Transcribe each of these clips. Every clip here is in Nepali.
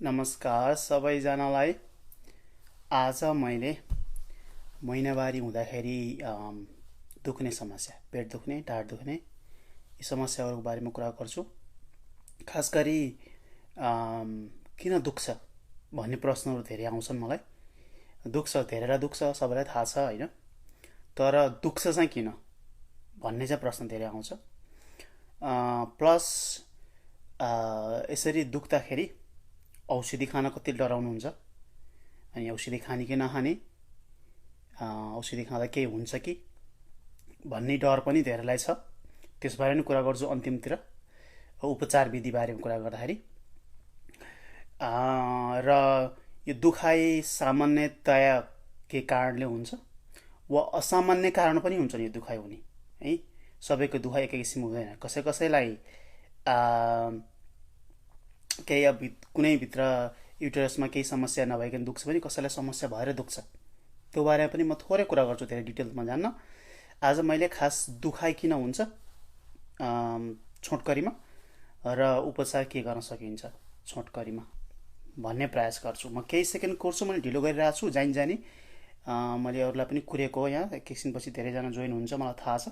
नमस्कार सबैजनालाई। आज मैले महिनावारी हुँदाखेरि दुख्ने समस्या, पेट दुख्ने, ढाड दुख्ने यी समस्याहरूको बारेमा कुरा गर्छु। खास गरी किन दुख्छ भन्ने प्रश्नहरू धेरै आउँछन् मलाई। दुख्छ, धेरैलाई दुख्छ, सबैलाई थाहा छ होइन। तर दुख्छ चाहिँ किन भन्ने चाहिँ प्रश्न धेरै आउँछ। प्लस यसरी दुख्दाखेरि औषधि खान कति डराउनुहुन्छ, अनि औषधि खाने कि नखाने, औषधि खाँदा केही हुन्छ कि भन्ने डर पनि धेरैलाई छ। त्यसबारे नै कुरा गर्छु अन्तिमतिर, उपचार विधि बारेमा कुरा गर्दाखेरि। र यो दुखाइ सामान्यतया के कारणले हुन्छ वा असामान्य कारण पनि हुन्छ नि यो दुखाइ हुने है। सबैको दुखाइ एकै किसिम हुँदैन। कसैलाई केही अब कुनै भित्र युटेरसमा केही समस्या नभइकन दुख्छ भने कसैलाई समस्या भएर दुख्छ। त्यो बारेमा पनि म थोरै कुरा गर्छु, धेरै डिटेलमा जान्न। आज मैले खास दुखाइ किन हुन्छ छोटकरीमा र उपचार के गर्न सकिन्छ छोटकरीमा भन्ने प्रयास गर्छु। म केही सेकेन्ड कोर्छु, मैले ढिलो गरिरहेको छु जानी मैले अरूलाई पनि कुरेको हो। यहाँ एकैछिनपछि धेरैजना जोइन हुन्छ मलाई थाहा छ।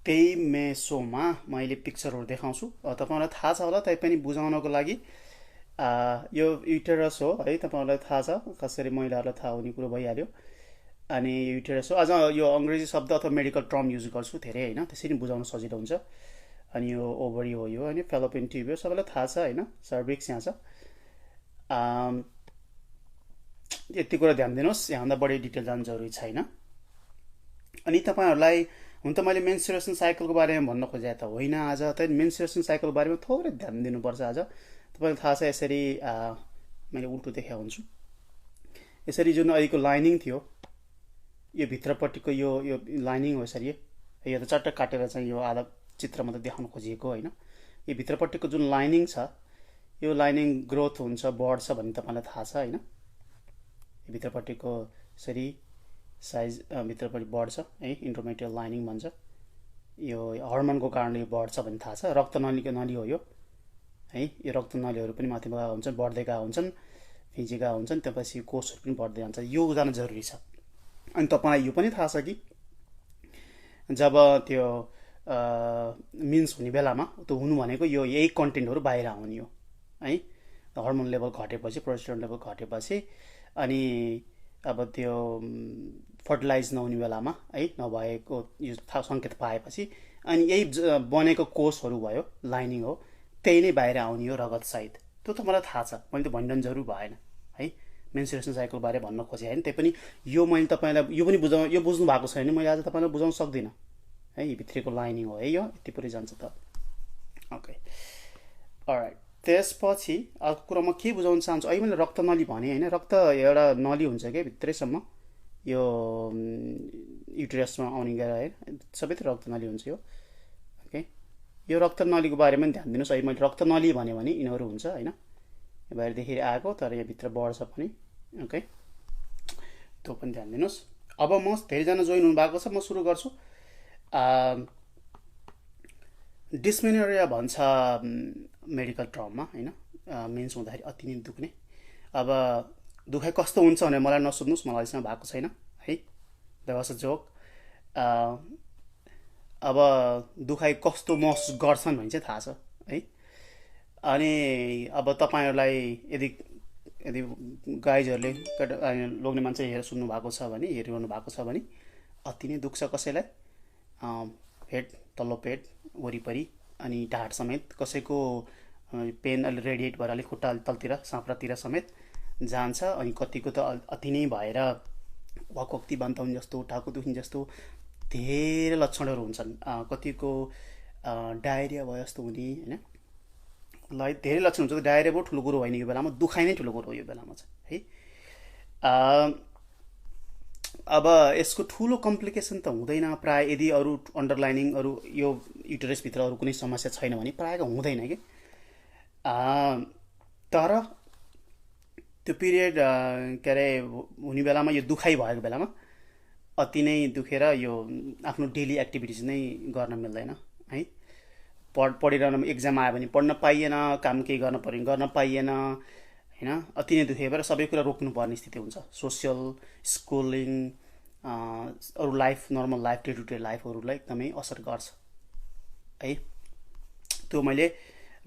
त्यही मेसोमा मैले पिक्चरहरू देखाउँछु। तपाईँहरूलाई थाहा छ होला, तैपनि बुझाउनको लागि यो युटेरस हो है। तपाईँहरूलाई थाहा छ, कसरी महिलाहरूलाई थाहा हुने कुरो भइहाल्यो। अनि युटेरस हो। अझ यो अङ्ग्रेजी शब्द अथवा मेडिकल टर्म युज गर्छु धेरै होइन, त्यसरी बुझाउन सजिलो हुन्छ। अनि यो ओभरी हो यो होइन, फेलोपियन ट्युब हो, सबैलाई थाहा छ होइन। सर्भिक्स यहाँ छ। यति कुरा ध्यान दिनुहोस्, यहाँभन्दा बढी डिटेल जानु जरुरी छैन। अनि तपाईँहरूलाई हुन त मैले मेन्सुरेसन साइकलको बारेमा भन्न खोजेँ त होइन आज, त मेन्सुरेसन साइकलको बारेमा थोरै ध्यान दिनुपर्छ आज। तपाईँलाई थाहा छ यसरी मैले उल्टो देखाएको हुन्छु। यसरी जुन अहिलेको लाइनिङ थियो, यो भित्रपट्टिको यो यो लाइनिङ हो यसरी। यो त चट्ट काटेर चाहिँ यो आधा चित्रमा त देखाउन खोजिएको होइन। यो भित्रपट्टिको जुन लाइनिङ छ, यो लाइनिङ ग्रोथ हुन्छ, बढ्छ भन्ने तपाईँलाई थाहा छ होइन। यो भित्रपट्टिको यसरी साइज भित्रपट्टि बढ्छ है, इन्टरमेटियल लाइनिङ भन्छ। यो हर्मोनको कारणले यो बढ्छ भन्ने थाहा छ। रक्तनलीको नली हो यो है। यो रक्तनलीहरू पनि माथि हुन्छन्, बढ्दै गएका हुन्छन्, फिजिएका हुन्छन्, त्यसपछि कोषहरू पनि बढ्दै जान्छ। यो जान जरुरी छ। अनि तपाईँलाई यो पनि थाहा छ कि जब त्यो मिन्स हुने बेलामा त्यो हुनु भनेको यो यही कन्टेन्टहरू बाहिर आउने हो है। हर्मोन लेभल घटेपछि, प्रोजेस्टेरोन लेभल घटेपछि, अनि अब त्यो फर्टिलाइज नहुने बेलामा है, नभएको यो सङ्केत पाएपछि, अनि यही बनेको कोषहरू भयो, लाइनिङ हो, त्यही नै बाहिर आउने हो रगतसहित। त्यो त मलाई थाहा छ, मैले त भनिरहनु जरुरी भएन है। मेन्सुरेसन साइकल बारे भन्न खोजेँ होइन। त्यही पनि यो मैले तपाईँलाई यो पनि यो बुझ्नु भएको छैन, मैले आज तपाईँलाई बुझाउन सक्दिनँ है। यो भित्रको लाइनिङ हो है, यो यति पुरै जान्छ त। Okay, all right. त्यसपछि अर्को कुरा म के बुझाउन चाहन्छु, अहिले मैले रक्तनली भने होइन। रक्त एउटा नली हुन्छ क्या भित्रैसम्म, यो युटेरसमा आउने गरेर है, सबैतिर रक्तनली हुन्छ यो। ओके, यो रक्तनलीको बारेमा पनि ध्यान दिनुहोस्। अहिले मैले रक्तनली भने यिनीहरू हुन्छ होइन, यो बाहिरदेखि आएको तर यहाँभित्र बढ्छ पनि। ओके, त्यो पनि ध्यान दिनुहोस्। अब म धेरैजना जोइन हुनुभएको छ, म सुरु गर्छु। डिस्मेनोरिया भन्छ मेडिकल टर्ममा होइन। मेन्स हुँदाखेरि अति नै दुख्ने। अब दुखाइ कस्तो हुन्छ भने मलाई नसोध्नुहोस्, मलाई अहिलेसम्म भएको छैन है। That was a joke. अब दुखाइ कस्तो महसुस गर्छन् भने चाहिँ थाहा छ है। अनि अब तपाईँहरूलाई यदि यदि गाइजहरूले लोग्ने मान्छे हेरेर सुन्नु भएको छ भने, हेरिरहनु भएको छ भने, अति नै दुख्छ कसैलाई। पेट, तल्लो पेट वरिपरि अनि ढाड समेत। कसैको पेन अलि रेडिएट भएर अलिक खुट्टा तलतिर, साँप्रातिर समेत जान्छ। अनि कतिको त अति नै भएर वकवक्ती बान्ताउनी जस्तो, टाउको दुख्ने जस्तो धेरै लक्षणहरू हुन्छन्। कतिको डायरिया भयो जस्तो हुने होइन। ल धेरै लक्षण हुन्छ। डायरिया बहुत ठुलो कुरो होइन यो बेलामा, दुखाइ नै ठुलो कुरो हो यो बेलामा चाहिँ है। अब यसको ठुलो कम्प्लिकेसन त हुँदैन प्राय, यदि अरू अन्डरलाइनिङ अरू यो युटेरसभित्र अरू कुनै समस्या छैन भने प्रायःको हुँदैन कि। तर त्यो पिरियड के अरे हुने बेलामा, यो दुखाइ भएको बेलामा अति नै दुखेर यो आफ्नो डेली एक्टिभिटिज नै गर्न मिल्दैन है। पढिरहनु एक्जाम आयो भने पढ्न पाइएन, काम केही गर्न पर्यो भने गर्न पाइएन होइन। अति नै दुःखी भएर सबै कुरा रोक्नुपर्ने स्थिति हुन्छ। सोसियल, स्कुलिङ, अरू life, normal life, day to day लाइफहरूलाई एकदमै असर गर्छ है। त्यो मैले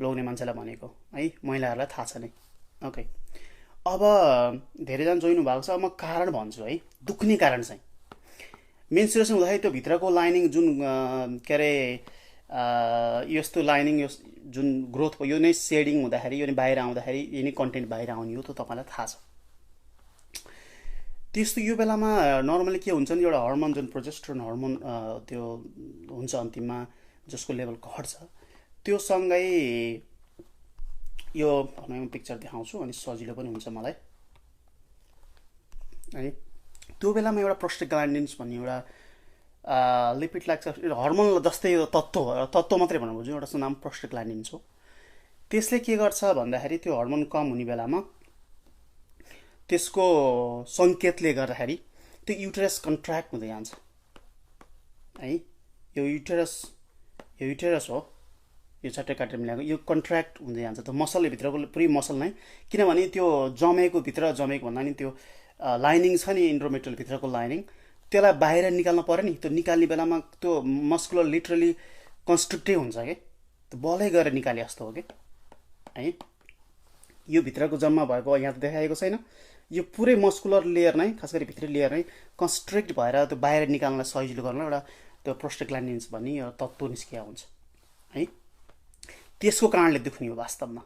लोग्ने मान्छेलाई भनेको है, महिलाहरूलाई थाहा छ नै। ओके, अब धेरैजना जोइनु भएको छ। अब म कारण भन्छु है, दुख्ने कारण चाहिँ मेन्स्ट्रुएसन हुँदाखेरि त्यो भित्रको लाइनिङ जुन के अरे यस्तो लाइनिङ यो जुन ग्रोथ भयो, यो नै सेडिङ हुँदाखेरि, यो नै बाहिर आउँदाखेरि, यो नै कन्टेन्ट बाहिर आउने हो, त्यो तपाईँलाई थाहा छ। त्यस्तो यो बेलामा नर्मली के हुन्छ नि, एउटा हर्मोन जुन प्रोजेस्टेरोन हर्मोन त्यो हुन्छ अन्तिममा, जसको लेभल घट्छ, त्यो सँगै यो म पिक्चर देखाउँछु अनि सजिलो पनि हुन्छ मलाई है। त्यो बेलामा एउटा प्रोस्टाग्ल्यान्डिन्स भन्ने एउटा लिपिड लाइक हर्मोन जस्तै तत्त्व मात्रै भन्न बुझ्नु, एउटा नाम प्रोस्टाग्ल्यान्डिन्स हो। त्यसले के गर्छ भन्दाखेरि त्यो हर्मोन कम हुने बेलामा त्यसको सङ्केतले गर्दाखेरि त्यो युटेरस कन्ट्र्याक्ट हुँदै जान्छ है। यो युटेरस हो, यो चट्टै काटेर मिलाएको, यो कन्ट्र्याक्ट हुँदै जान्छ। त्यो मसलले भित्रको पुरै मसल नै, किनभने त्यो जमेको भन्दा नि त्यो लाइनिङ छ नि इन्डोमेट्रियल भित्रको लाइनिङ, त्यसलाई बाहिर निकाल्नु पर्यो नि। त्यो निकाल्ने बेलामा त्यो मस्कुलर लिटरली कन्स्ट्रिक्टै हुन्छ कि, त्यो बलै गरेर निकाले जस्तो हो कि है। यो भित्रको जम्मा भएको यहाँ त देखाएको छैन, यो पुरै मस्कुलर लेयर नै, खास गरी भित्री लेयर नै कन्स्ट्रिक्ट भएर त्यो बाहिर निकाल्नलाई सजिलो गर्न एउटा त्यो प्रोस्टाग्ल्यान्डिन्स भन्ने एउटा तत्त्व निस्किया हुन्छ है। त्यसको कारणले दुख्ने हो वास्तवमा।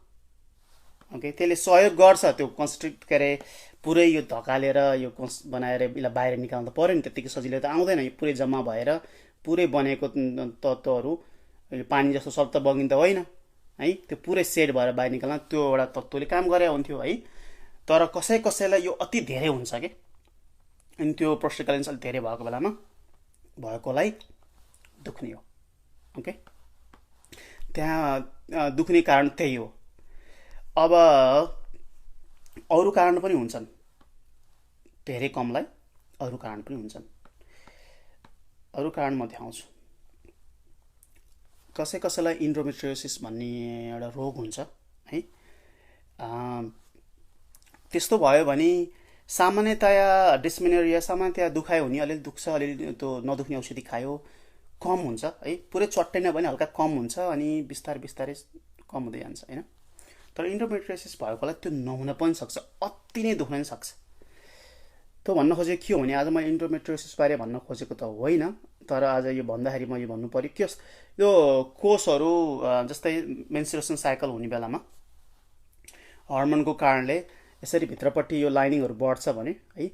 ओके, त्यसले सहयोग गर्छ त्यो कन्स्ट्रिक्ट के अरे पुरै यो धकालेर यो बनाएर यसलाई बाहिर निकाल्नु त पऱ्यो नि, त्यत्तिकै सजिलो त आउँदैन। यो पुरै जम्मा भएर पुरै बनेको तत्त्वहरू पानी जस्तो सब त बगिन त होइन है, त्यो पुरै सेड भएर बाहिर निकाल्न त्यो एउटा तत्त्वले काम गरे हुन्थ्यो है। तर कसैलाई यो अति धेरै हुन्छ कि, अनि त्यो प्रोस्टाग्ल्यान्डिन्स अलिक धेरै भएको बेलामा भएकोलाई दुख्ने हो। ओके, त्यहाँ दुख्ने कारण त्यही हो। अब अरू कारण पनि हुन्छन्, धेरै कमलाई अरू कारण पनि हुन्छन्। अरू कारण म देखाउँछु। कसैलाई इन्डोमेट्रियोसिस भन्ने एउटा रोग हुन्छ है। त्यस्तो भयो भने सामान्यतया डिस्मेनोरिया, सामान्यतया दुखाइ हुने, अलिअलि दुख्छ, अलिअलि त्यो नदुख्ने औषधि खायो कम हुन्छ है। पुरै चट्टै नभने हल्का कम हुन्छ अनि बिस्तारै कम हुँदै जान्छ होइन। तर इन्डोमेट्रियोसिस भएकोलाई त्यो नहुन पनि सक्छ, अति नै दुख्न पनि सक्छ। त्यो भन्न खोजेको के हो भने, आज मैले इन्डोमेट्रियोसिस बारे भन्न खोजेको त होइन, तर आज यो भन्दाखेरि मैले भन्नु पऱ्यो के यो कोषहरू जस्तै मेन्स्ट्रुएसन साइकल हुने बेलामा हर्मोनको कारणले यसरी भित्रपट्टि यो लाइनिङहरू बढ्छ भने है,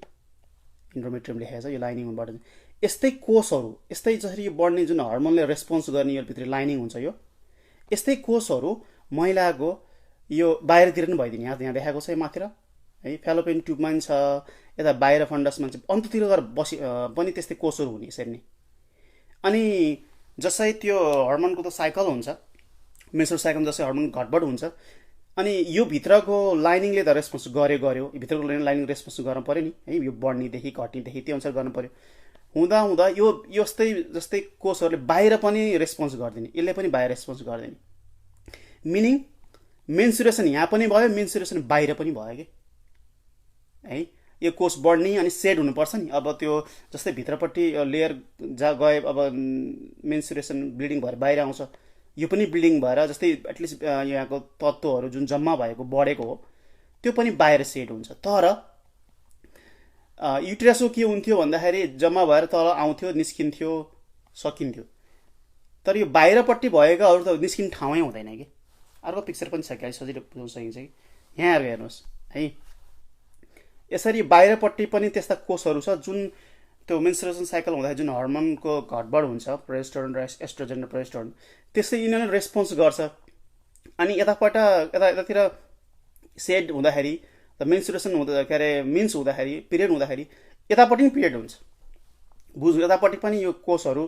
इन्डोमेट्रियम लेखेको छ, यो लाइनिङमा बढ्छ। यस्तै कोषहरू, यस्तै जसरी यो बढ्ने जुन हर्मोनले रेस्पोन्स गर्ने यो भित्र लाइनिङ हुन्छ, यो यस्तै कोषहरू महिलाको यो बाहिरतिर पनि भइदिने। यहाँ देखाएको छ माथिर है, फेलोपियन ट्युबमा पनि छ, यता बाहिर फन्डसमा चाहिँ अन्ततिर गएर पनि त्यस्तै कोषहरू हुने यसरी नै। अनि जसै त्यो हर्मोनको त साइकल हुन्छ, मेन्स्ट्रुअल साइकल जसै हर्मोन घटबड हुन्छ, अनि यो भित्रको लाइनिङले त रेस्पोन्स गर्यो, भित्रको लाइनिङ रेस्पोन्स गर्नु पऱ्यो नि है, यो बढ्नेदेखि घट्नेदेखि त्यो अनुसार गर्नु पऱ्यो। हुँदा यो जस्तै कोषहरूले बाहिर पनि रेस्पोन्स गरिदिने, यसले पनि बाहिर रेस्पोन्स गरिदिने। मिनिङ मेन्स्ट्रुएसन यहाँ पनि भयो, मेन्स्ट्रुएसन बाहिर पनि भयो कि है। यो कोष बढ्ने अनि सेड हुनुपर्छ नि। अब त्यो जस्तै भित्रपट्टि लेयर जहाँ गए, अब मेन्स्ट्रुएसन ब्लिडिङ भएर बाहिर आउँछ, यो पनि ब्लिडिङ भएर जस्तै एटलिस्ट यहाँको तत्त्वहरू जुन जम्मा भएको बढेको हो त्यो पनि बाहिर सेड हुन्छ। तर युटेरसको के हुन्थ्यो भन्दाखेरि जम्मा भएर तल आउँथ्यो, निस्किन्थ्यो, सकिन्थ्यो। तर यो बाहिरपट्टि भएकाहरू त निस्किने ठाउँै हुँदैन कि। अर्को पिक्चर पनि छ कि सजिलो बुझाउन सकिन्छ कि, यहाँ हेर्नुहोस् है। यसरी बाहिरपट्टि पनि त्यस्ता कोषहरू छ जुन त्यो मेन्स्ट्रुएसन साइकल हुँदाखेरि जुन हर्मोनको घटबड हुन्छ, प्रोजेस्टेरोन र एस्ट्रोजन र प्रोजेस्टेरोन, त्यसै यिनीहरूले रेस्पोन्स गर्छ। अनि यतातिर सेड हुँदाखेरि त मेन्स्ट्रुएसन हुँदा के अरे मिन्स हुँदाखेरि, पिरियड हुँदाखेरि यतापट्टि पनि पिरियड हुन्छ, बुझ्नु, यतापट्टि पनि यो कोषहरू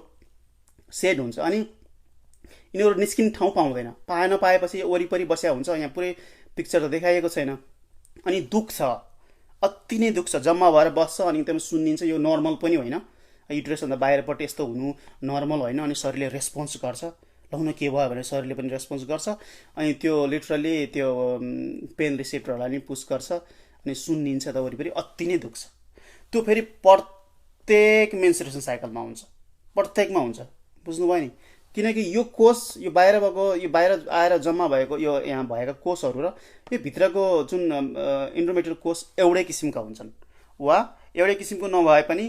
सेड हुन्छ। अनि यिनीहरू निस्किने ठाउँ नपाएपछि वरिपरि बस्या हुन्छ। यहाँ पुरै पिक्चर त देखाइएको छैन। अनि दुख्छ, अति नै दुख्छ, जम्मा भएर बस्छ अनि एकदम सुन्निन्छ। यो नर्मल पनि होइन, युटेरसभन्दा बाहिरपट्टि यस्तो हुनु नर्मल होइन। अनि शरीरले रेस्पोन्स गर्छ, लाउन के भयो भने शरीरले पनि रेस्पोन्स गर्छ अनि त्यो लिटरली त्यो पेन रिसेप्टरहरूलाई पनि पुस गर्छ अनि सुन्निन्छ त वरिपरि अति नै दुख्छ। त्यो फेरि प्रत्येक मेन्सुरेसन साइकलमा हुन्छ, प्रत्येकमा हुन्छ, बुझ्नुभयो नि। किनकि यो कोष यो बाहिर भएको यो बाहिर आएर जम्मा भएको यो यहाँ भएका कोषहरू र यो भित्रको जुन इन्डोमेट्रियल कोष एउटै किसिमका हुन्छन् वा एउटै किसिमको नभए पनि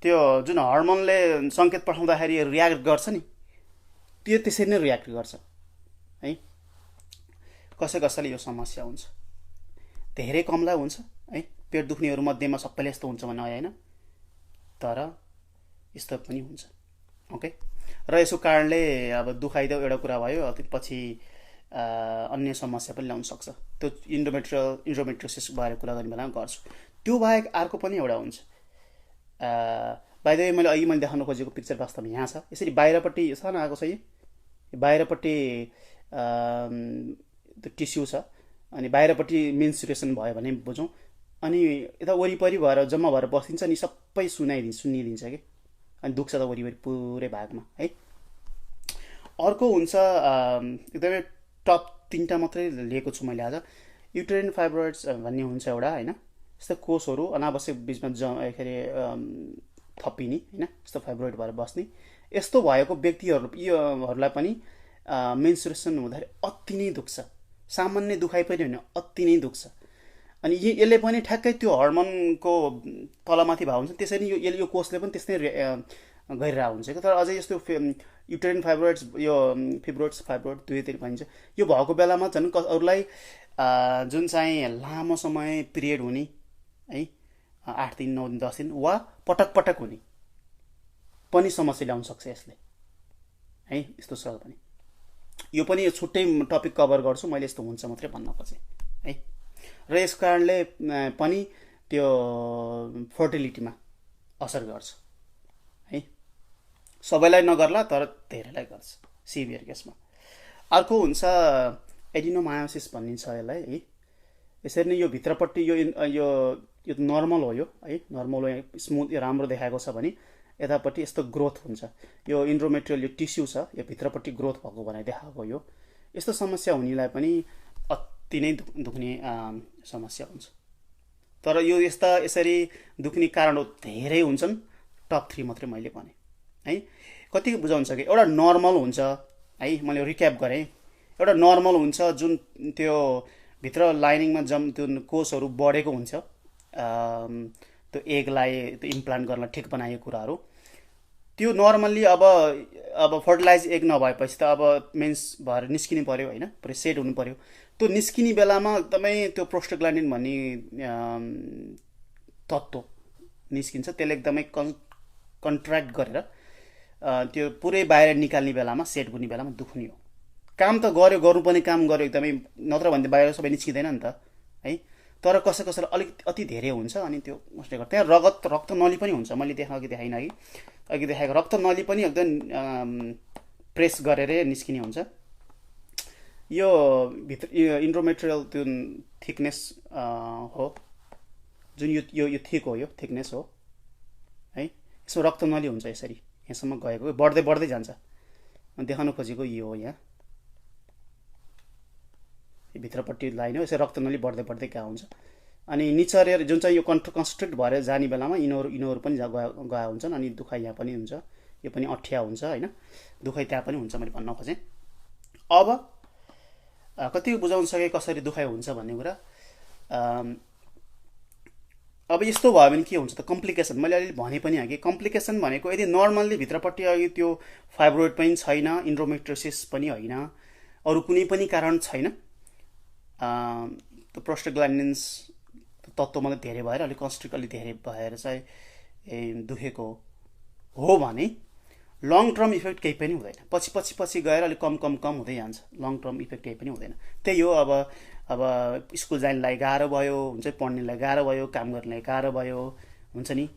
त्यो जुन हर्मोनले सङ्केत पठाउँदाखेरि रियाक्ट गर्छ नि त्यो त्यसरी नै रियाक्ट गर्छ है। कसै कसैले यो समस्या हुन्छ, धेरै कमलाई हुन्छ है। पेट दुख्नेहरू मध्येमा सबैले यस्तो हुन्छ भन्ने होइन, तर यस्तो पनि हुन्छ। ओके, र यसको कारणले अब दुखाइ त एउटा कुरा भयो, पछि अन्य समस्या पनि ल्याउन सक्छ। त्यो इन्डोमेट्रियोसिस बारे कुरा गर्ने बेलामा गर्छु। त्यो बाहेक अर्को पनि एउटा हुन्छ। बाइ द वे मैले अघि मैले देखाउन खोजेको पिक्चर वास्तवमा यहाँ छ। यसरी बाहिरपट्टि सान आएको छ, यो बाहिरपट्टि त्यो टिस्यु छ अनि बाहिरपट्टि मेन्सुरेसन भयो भने बुझौँ, अनि यता वरिपरि भएर जम्मा भएर बसिन्छ नि सबै सुनिदिन्छ कि, अनि दुख्छ त वरिपरि पुरै भागमा है। अर्को हुन्छ एकदमै टप 3टा मात्रै लिएको छु मैले आज। युटेरिन फाइब्रोइड्स भन्ने हुन्छ एउटा होइन, यस्तो कोषहरू अनावश्यक बिचमा थपिने होइन, यस्तो फाइब्रोइड भएर बस्ने। यस्तो भएको व्यक्तिहरूलाई पनि मेन्सुरेसन हुँदाखेरि अति नै दुख्छ, सामान्य दुखाइ पनि होइन, अति नै दुख्छ। अनि यसले पनि ठ्याक्कै त्यो हर्मोनको तलमाथि भएको हुन्छ, त्यसरी यो कोषले पनि त्यस्तै गरिरहेको हुन्छ कि। तर अझै यस्तो युटेरिन फाइब्रोइड्स यो फाइब्रोइड दुवैतिर भनिन्छ, यो भएको बेलामा झन् अरूलाई जुन चाहिँ लामो समय पिरियड हुने है, 8 दिन 9 दिन 10 दिन वा पटक पटक हुने पनि समस्या ल्याउन सक्छ यसले है। यस्तो छ पनि, यो पनि छुट्टै टपिक कभर गर्छु मैले, यस्तो हुन्छ मात्रै भन्न खोजेँ है। र यस कारणले पनि त्यो फर्टिलिटीमा असर गर्छ है। सबैलाई नगर्ला तर धेरैलाई गर्छ सिभियर केसमा। अर्को हुन्छ एडिनोमायोसिस भन्ने छ यसलाई है। यसरी नै यो भित्रपट्टि यो नर्मल हो, यो है नर्मल हो, स्मुथ यो राम्रो देखाएको छ भने यतापट्टि यस्तो ग्रोथ हुन्छ। यो इन्डोमेट्रियल यो टिस्यु छ, यो भित्रपट्टि ग्रोथ भएको भनेर देखाएको यो। यस्तो समस्या हुनेलाई पनि अति नै दुख्ने समस्या हुन्छ। तर यो यसरी दुख्ने कारणहरू धेरै हुन्छन्, टप 3 मात्रै मैले भने है। कति बुझाउँछ कि एउटा नर्मल हुन्छ है, मैले रिक्याप गरेँ। एउटा नर्मल हुन्छ जुन त्यो भित्र लाइनिङमा त्यो कोषहरू बढेको हुन्छ, त्यो एगलाई त्यो इम्प्लान्ट गर्न ठिक बनाएको कुराहरू। त्यो नर्मल्ली अब फर्टिलाइज एग नभएपछि त अब मेन्स भएर निस्किनु पऱ्यो होइन, पुरै सेट हुनु पऱ्यो। त्यो निस्किने बेलामा एकदमै त्यो प्रोस्टाग्ल्यान्डिन भन्ने तत्त्व निस्किन्छ, त्यसले एकदमै कन्ट्र्याक्ट गरेर त्यो पुरै बाहिर निकाल्ने बेलामा सेट हुने बेलामा दुख्ने हो। काम त गर्नुपर्ने काम गर्यो एकदमै, नत्र भने बाहिर सबै निस्किँदैन नि त है। तर कसैलाई अलिक अति धेरै हुन्छ अनि त्यो उसले गर्दा त्यहाँ रक्त नली पनि हुन्छ। मैले अघि देखाएको रक्त नली पनि एकदम प्रेस गरेर निस्किने हुन्छ। यो भित्र इन्डोमेट्रियल त्यो थिकनेस हो जुन यो थिक हो, यो थिकनेस हो है। यसमा रक्त नली हुन्छ, यसरी यहाँसम्म गएको बढ्दै बढ्दै जान्छ। देखाउन खोजेको यो हो, यहाँ भित्रपट्टि लाइन हो, यसरी रक्त नली बढ्दै बढ्दै गएको हुन्छ। अनि निचरेर जुन चाहिँ यो कन्स्ट्रिक्ट भएर जाने बेलामा यिनीहरू पनि गए हुन्छन् अनि दुखाइ यहाँ पनि हुन्छ, यो पनि अठ्या हुन्छ होइन, दुखाइ त्यहाँ पनि हुन्छ मैले भन्न खोजेँ। अब कति बुझाउन सके कसरी दुखाइ हुन्छ भन्ने कुरा। अब यस्तो भयो भने के हुन्छ त कम्प्लिकेसन, मैले अलिअलि भने पनि कि कम्प्लिकेसन भनेको यदि नर्मल्ली भित्रपट्टि अघि त्यो फाइब्रोइड पनि छैन, इन्डोमेट्रियोसिस पनि होइन, अरू कुनै पनि कारण छैन, त्यो प्रोस्टाग्ल्यान्डिन्स तत्त्व मात्रै धेरै भएर अलिक कन्स्ट्रिक्ट अलिक धेरै भएर चाहिँ दुखेको हो भने लङ टर्म इफेक्ट केही पनि हुँदैन। पछि गएर अलिक कम हुँदै जान्छ, लङ टर्म इफेक्ट केही पनि हुँदैन। त्यही हो, अब स्कुल जानेलाई गाह्रो भयो हुन्छ, पढ्नेलाई गाह्रो भयो, काम गर्नेलाई गाह्रो भयो हुन्छ नि,